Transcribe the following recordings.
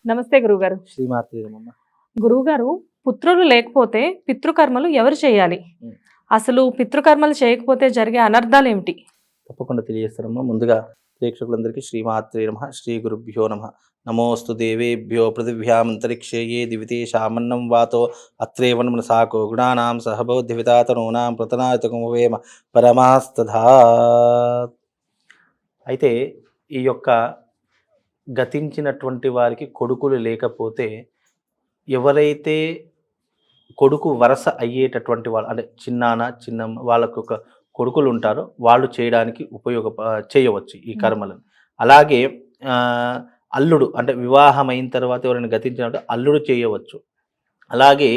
నమస్తే గురుగారు. శ్రీమాత్రే నమః. గురువుగారు, పుత్రులు లేకపోతే పితృకర్మలు ఎవరు చేయాలి? హ్మ్. అసలు పితృకర్మలు చేయకపోతే జరిగే అనర్థాలేమిటి? తప్పకుండా తెలియజేస్తానమ్మా. ముందుగా ప్రేక్షకులందరికీ శ్రీమాత్రే నమః, శ్రీ గురుభ్యో నమః. నమోస్తు దేవేభ్యో పృథివ్యామంతరిక్షే ఏ దివితేషామన్నం వాతో అత్రేవన్ మనసాకో గుణానాం సహబౌద్ధివితాతనూనాం ప్రతనాయతకుమవేమ పరమాస్తథా. అయితే ఈ యొక్క గతించినటువంటి వారికి కొడుకులు లేకపోతే ఎవరైతే కొడుకు వరస అయ్యేటటువంటి వాళ్ళు అంటే చిన్నాన్న చిన్నమ్మ వాళ్ళకు ఒక కొడుకులు ఉంటారో వాళ్ళు చేయడానికి చేయవచ్చు ఈ కర్మలను. అలాగే అల్లుడు అంటే వివాహం అయిన తర్వాత ఎవరైనా గతించినట్టు అల్లుడు చేయవచ్చు. అలాగే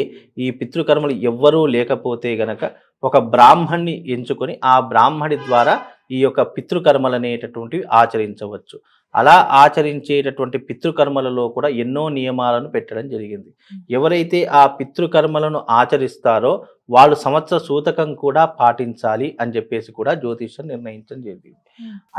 ఈ పితృకర్మలు ఎవ్వరూ లేకపోతే గనక ఒక బ్రాహ్మణ్ణి ఎంచుకొని ఆ బ్రాహ్మణి ద్వారా ఈ యొక్క పితృకర్మలు అనేటటువంటివి ఆచరించవచ్చు. అలా ఆచరించేటటువంటి పితృకర్మలలో కూడా ఎన్నో నియమాలను పెట్టడం జరిగింది. ఎవరైతే ఆ పితృకర్మలను ఆచరిస్తారో వాళ్ళు సంవత్సర సూతకం కూడా పాటించాలి అని చెప్పేసి కూడా జ్యోతిష్యం నిర్ణయించడం జరిగింది.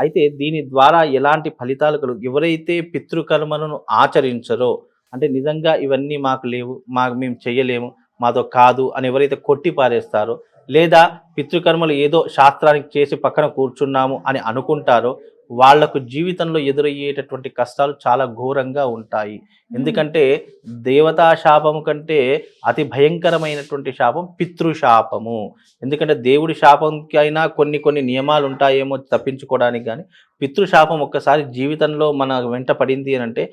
అయితే దీని ద్వారా ఎలాంటి ఫలితాలు ఎవరైతే పితృకర్మలను ఆచరించరో అంటే నిజంగా ఇవన్నీ మాకు లేవు, మేము చేయలేము, మాతో కాదు అని ఎవరైతే కొట్టి పారేస్తారో లేదా పితృకర్మలు ఏదో శాస్త్రానికి చేసి పక్కన కూర్చున్నాము అని అనుకుంటారో వాళ్లకు జీవితంలో ఎదురయ్యేటటువంటి కష్టాలు చాలా ఘోరంగా ఉంటాయి. ఎందుకంటే దేవతా శాపము కంటే అతి భయంకరమైనటువంటి శాపం పితృశాపము. ఎందుకంటే దేవుడి శాపంకి అయినా కొన్ని నియమాలు ఉంటాయేమో తప్పించుకోవడానికి, కానీ పితృశాపం ఒక్కసారి జీవితంలో మన వెంట పడింది అని అంటే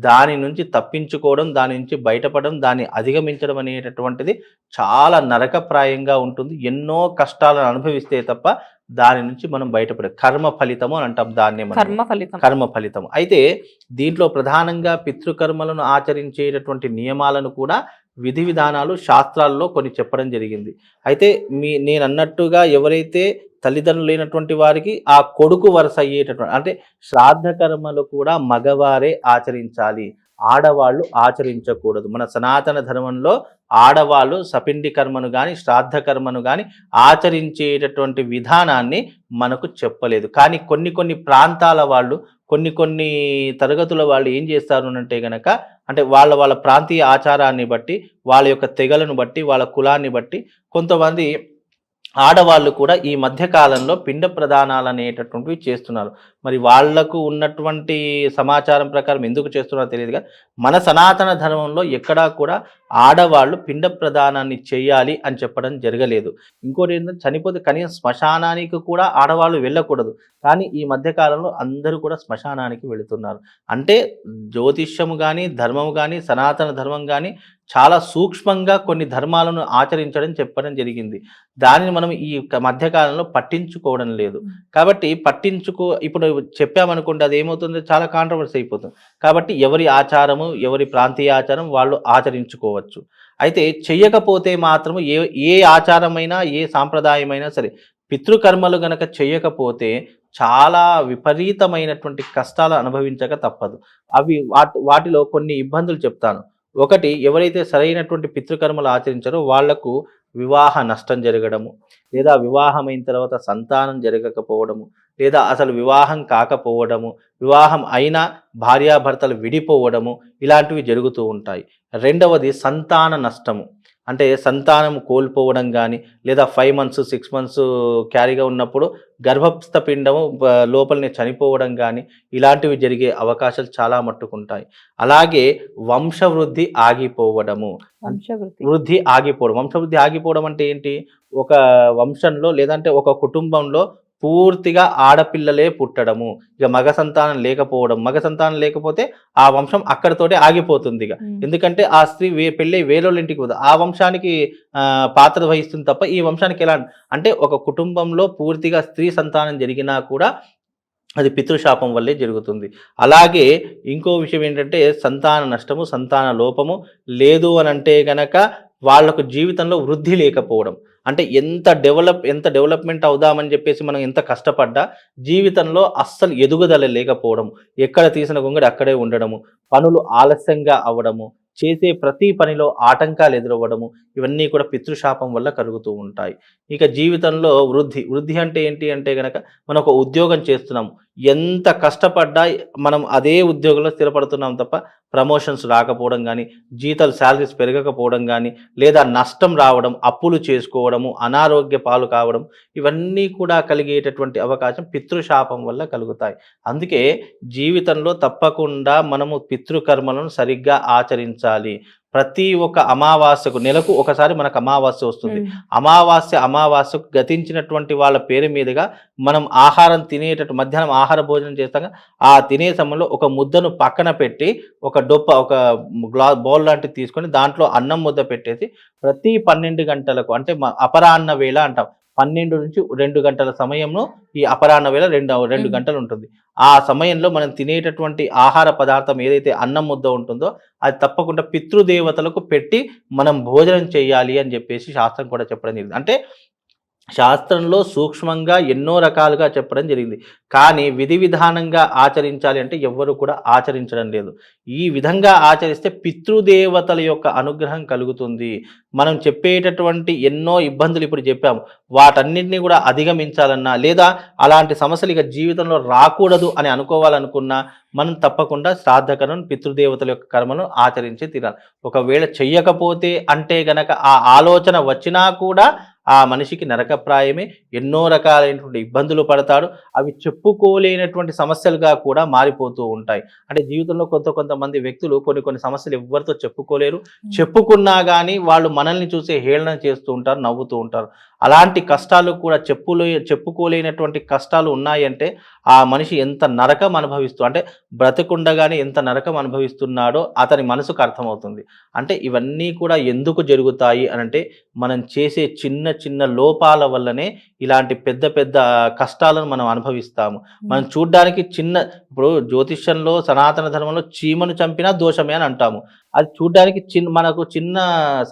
దాని నుంచి తప్పించుకోవడం, దాని నుంచి బయటపడడం, దాన్ని అధిగమించడం అనేటటువంటిది చాలా నరకప్రాయంగా ఉంటుంది. ఎన్నో కష్టాలను అనుభవిస్తే తప్ప దాని నుంచి మనం బయటపడే కర్మ ఫలితము అని అంటాం దాన్ని. కర్మ ఫలితం. అయితే దీంట్లో ప్రధానంగా పితృకర్మలను ఆచరించేటటువంటి నియమాలను కూడా విధి విధానాలు శాస్త్రాల్లో కొన్ని చెప్పడం జరిగింది. అయితే నేను అన్నట్టుగా ఎవరైతే తల్లిదండ్రులు లేనటువంటి వారికి ఆ కొడుకు వరుస అయ్యేటటువంటి అంటే శ్రాద్ధ కర్మలు కూడా మగవారే ఆచరించాలి, ఆడవాళ్ళు ఆచరించకూడదు. మన సనాతన ధర్మంలో ఆడవాళ్ళు సపిండి కర్మను కానీ శ్రాద్ధ కర్మను కానీ ఆచరించేటటువంటి విధానాన్ని మనకు చెప్పలేదు. కానీ కొన్ని ప్రాంతాల వాళ్ళు కొన్ని తరగతుల వాళ్ళు ఏం చేస్తారు అంటే గనక అంటే వాళ్ళ ప్రాంతీయ ఆచారాన్ని బట్టి, వాళ్ళ యొక్క తెగలను బట్టి, వాళ్ళ కులాన్ని బట్టి కొంతమంది ఆడవాళ్ళు కూడా ఈ మధ్యకాలంలో పిండ ప్రదానాలు అనేటటువంటివి చేస్తున్నారు. మరి వాళ్లకు ఉన్నటువంటి సమాచారం ప్రకారం ఎందుకు చేస్తున్నారో తెలియదు, కానీ మన సనాతన ధర్మంలో ఎక్కడా కూడా ఆడవాళ్ళు పిండ ప్రదానాన్ని చేయాలి అని చెప్పడం జరగలేదు. ఇంకోటి ఏంటంటే చనిపోతే కనీసం శ్మశానానికి కూడా ఆడవాళ్ళు వెళ్ళకూడదు. కానీ ఈ మధ్యకాలంలో అందరూ కూడా శ్మశానానికి వెళుతున్నారు. అంటే జ్యోతిష్యము కానీ ధర్మము కానీ సనాతన ధర్మం కానీ చాలా సూక్ష్మంగా కొన్ని ధర్మాలను ఆచరించడం చెప్పడం జరిగింది. దానిని మనం ఈ మధ్యకాలంలో పట్టించుకోవడం లేదు. కాబట్టి ఇప్పుడు చెప్పామనుకుంటే అది ఏమవుతుంది, చాలా కాంట్రవర్సీ అయిపోతుంది. కాబట్టి ఎవరి ఆచారము, ఎవరి ప్రాంతీయ ఆచారం వాళ్ళు ఆచరించుకోవచ్చు. అయితే చెయ్యకపోతే మాత్రము ఏ ఆచారమైనా ఏ సాంప్రదాయమైనా సరే పితృకర్మలు గనక చేయకపోతే చాలా విపరీతమైనటువంటి కష్టాలు అనుభవించక తప్పదు. వాటిలో కొన్ని ఇబ్బందులు చెప్తాను. ఒకటి, ఎవరైతే సరైనటువంటి పితృకర్మలు ఆచరించారో వాళ్లకు వివాహ నష్టం జరగడము, లేదా వివాహమైన తర్వాత సంతానం జరగకపోవడము, లేదా అసలు వివాహం కాకపోవడము, వివాహం అయినా భార్యాభర్తలు విడిపోవడము, ఇలాంటివి జరుగుతూ ఉంటాయి. రెండవది సంతాన నష్టము, అంటే సంతానం కోల్పోవడం కానీ, లేదా 5 months 6 months క్యారీగా ఉన్నప్పుడు గర్భస్థ పిండము లోపలనే చనిపోవడం కానీ, ఇలాంటివి జరిగే అవకాశాలు చాలా మట్టుకుంటాయి. అలాగే వంశవృద్ధి ఆగిపోవడము, వంశవృద్ధి ఆగిపోవడం అంటే ఏంటి, ఒక వంశంలో లేదంటే ఒక కుటుంబంలో పూర్తిగా ఆడపిల్లలే పుట్టడము, ఇక మగ సంతానం లేకపోతే ఆ వంశం అక్కడితోటే ఆగిపోతుంది. ఇక ఎందుకంటే ఆ స్త్రీ పెళ్ళి వేరేళ్ళ ఇంటికి పోదు, ఆ వంశానికి పాత్ర వహిస్తుంది తప్ప ఈ వంశానికి ఎలా అంటే ఒక కుటుంబంలో పూర్తిగా స్త్రీ సంతానం జరిగినా కూడా అది పితృశాపం వల్లే జరుగుతుంది. అలాగే ఇంకో విషయం ఏంటంటే సంతాన నష్టము, సంతాన లోపము లేదు అని అంటే గనక వాళ్లకు జీవితంలో వృద్ధి లేకపోవడం. అంటే ఎంత డెవలప్మెంట్ అవుదామని చెప్పేసి మనం ఎంత కష్టపడ్డా జీవితంలో అస్సలు ఎదుగుదల లేకపోవడం, ఎక్కడ తీసిన గొంగడి అక్కడే ఉండడము, పనులు ఆలస్యంగా అవ్వడము, చేసే ప్రతి పనిలో ఆటంకాలు ఎదురవ్వడము, ఇవన్నీ కూడా పితృశాపం వల్ల కలుగుతూ ఉంటాయి. ఇక జీవితంలో వృద్ధి అంటే ఏంటి అంటే గనక మనం ఒక ఉద్యోగం చేస్తున్నాము, ఎంత కష్టపడ్డా మనం అదే ఉద్యోగంలో స్థిరపడుతున్నాం తప్ప ప్రమోషన్స్ రాకపోవడం కానీ, జీతాలు శాలరీస్ పెరగకపోవడం కానీ, లేదా నష్టం రావడం, అప్పులు చేసుకోవడము, అనారోగ్య పాలు కావడం, ఇవన్నీ కూడా కలిగేటటువంటి అవకాశం పితృశాపం వల్ల కలుగుతాయి. అందుకే జీవితంలో తప్పకుండా మనము పితృకర్మలను సరిగ్గా ఆచరించాలి. ప్రతి ఒక్క అమావాస్యకు నెలకు ఒకసారి మనకు అమావాస్య వస్తుంది. అమావాస్యకు గతించినటువంటి వాళ్ళ పేరు మీదుగా మనం ఆహారం తినేటట్టు మధ్యాహ్నం ఆహార భోజనం చేస్తాక ఆ తినే సమయంలో ఒక ముద్దను పక్కన పెట్టి ఒక బౌల్ లాంటిది తీసుకొని దాంట్లో అన్నం ముద్ద పెట్టేసి ప్రతి 12 గంటలకు అంటే అపరాహ్న వేళ అంటాం. 12 నుంచి 2 గంటల సమయంలో ఈ అపరాహ్న వేళ 2 గంటలు ఉంటుంది. ఆ సమయంలో మనం తినేటటువంటి ఆహార పదార్థం ఏదైతే అన్నం ముద్ద ఉంటుందో అది తప్పకుండా పితృదేవతలకు పెట్టి మనం భోజనం చేయాలి అని చెప్పేసి శాస్త్రం కూడా చెప్పడం జరిగింది. అంటే శాస్త్రంలో సూక్ష్మంగా ఎన్నో రకాలుగా చెప్పడం జరిగింది. కానీ విధి విధానంగా ఆచరించాలి అంటే ఎవ్వరు కూడా ఆచరించడం లేదు. ఈ విధంగా ఆచరిస్తే పితృదేవతల యొక్క అనుగ్రహం కలుగుతుంది. మనం చెప్పేటటువంటి ఎన్నో ఇబ్బందులు ఇప్పుడు చెప్పాము. వాటన్నిటిని కూడా అధిగమించాలన్నా లేదా అలాంటి సమస్యలు ఇక జీవితంలో రాకూడదు అని అనుకోవాలనుకున్నా మనం తప్పకుండా శ్రాద్ధకర్మను పితృదేవతల యొక్క కర్మను ఆచరించి తీరాలి. ఒకవేళ చెయ్యకపోతే అంటే గనక ఆ ఆలోచన వచ్చినా కూడా ఆ మనిషికి నరకప్రాయమే. ఎన్నో రకాలైనటువంటి ఇబ్బందులు పడతాడు. అవి చెప్పుకోలేనటువంటి సమస్యలుగా కూడా మారిపోతూ ఉంటాయి. అంటే జీవితంలో కొంతమంది వ్యక్తులు కొన్ని సమస్యలు ఎవరితో చెప్పుకోలేరు. చెప్పుకున్నా కానీ వాళ్ళు మనల్ని చూసి హేళన చేస్తూ ఉంటారు, నవ్వుతూ ఉంటారు. అలాంటి కష్టాలు కూడా చెప్పుకోలేనటువంటి కష్టాలు ఉన్నాయంటే ఆ మనిషి ఎంత నరకం అంటే బ్రతికుండగానే ఎంత నరకం అనుభవిస్తున్నాడో అతని మనసుకు అర్థమవుతుంది. అంటే ఇవన్నీ కూడా ఎందుకు జరుగుతాయి అనంటే మనం చేసే చిన్న లోపాల వల్లనే ఇలాంటి పెద్ద కష్టాలను మనం అనుభవిస్తాము. మనం చూడ్డానికి ఇప్పుడు జ్యోతిష్యంలో సనాతన ధర్మంలో చీమను చంపినా దోషమే అని అంటాము. అది చూడ్డానికి మనకు చిన్న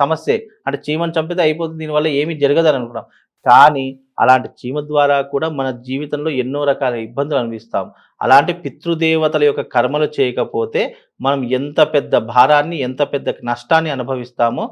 సమస్యే. అంటే చీమను చంపితే అయిపోతుంది, దీనివల్ల ఏమీ జరగదని అనుకున్నాం. కానీ అలాంటి చీమ ద్వారా కూడా మన జీవితంలో ఎన్నో రకాల ఇబ్బందులు అనుభవిస్తాం. అలాంటి పితృదేవతల యొక్క కర్మలు చేయకపోతే మనం ఎంత పెద్ద భారాన్ని, ఎంత పెద్ద నష్టాన్ని అనుభవిస్తామో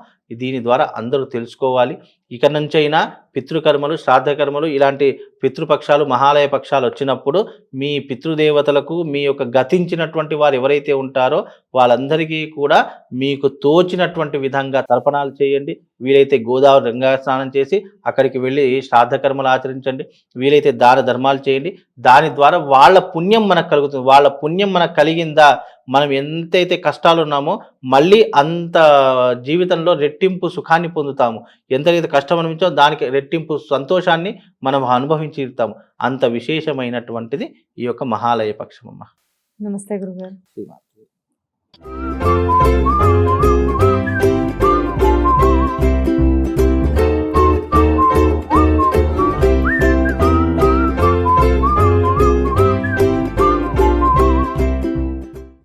దీని ద్వారా అందరూ తెలుసుకోవాలి. ఇక నుంచైనా పితృకర్మలు, శ్రాద్ధకర్మలు, ఇలాంటి పితృపక్షాలు, మహాలయ పక్షాలు వచ్చినప్పుడు మీ పితృదేవతలకు మీ యొక్క గతించినటువంటి వారు ఎవరైతే ఉంటారో వాళ్ళందరికీ కూడా మీకు తోచినటువంటి విధంగా తర్పణాలు చేయండి. వీలైతే గోదావరి గంగా స్నానం చేసి అక్కడికి వెళ్ళి శ్రాద్ధకర్మలు ఆచరించండి. వీలైతే దాన ధర్మాలు చేయండి. దాని ద్వారా వాళ్ళ పుణ్యం మనకు కలుగుతుంది. వాళ్ళ పుణ్యం మనకు కలిగిందా, మనం ఎంతైతే కష్టాలు ఉన్నామో మళ్ళీ అంత జీవితంలో రెట్టింపు సుఖాన్ని పొందుతాము. ఎంతైతే కష్టం అనిపించో దానికి రెట్టింపు సంతోషాన్ని మనం అనుభవించి ఇస్తాము. అంత విశేషమైనటువంటిది ఈ యొక్క మహాలయ పక్షం అమ్మ. నమస్తే గురుగారు. శ్రీమాత.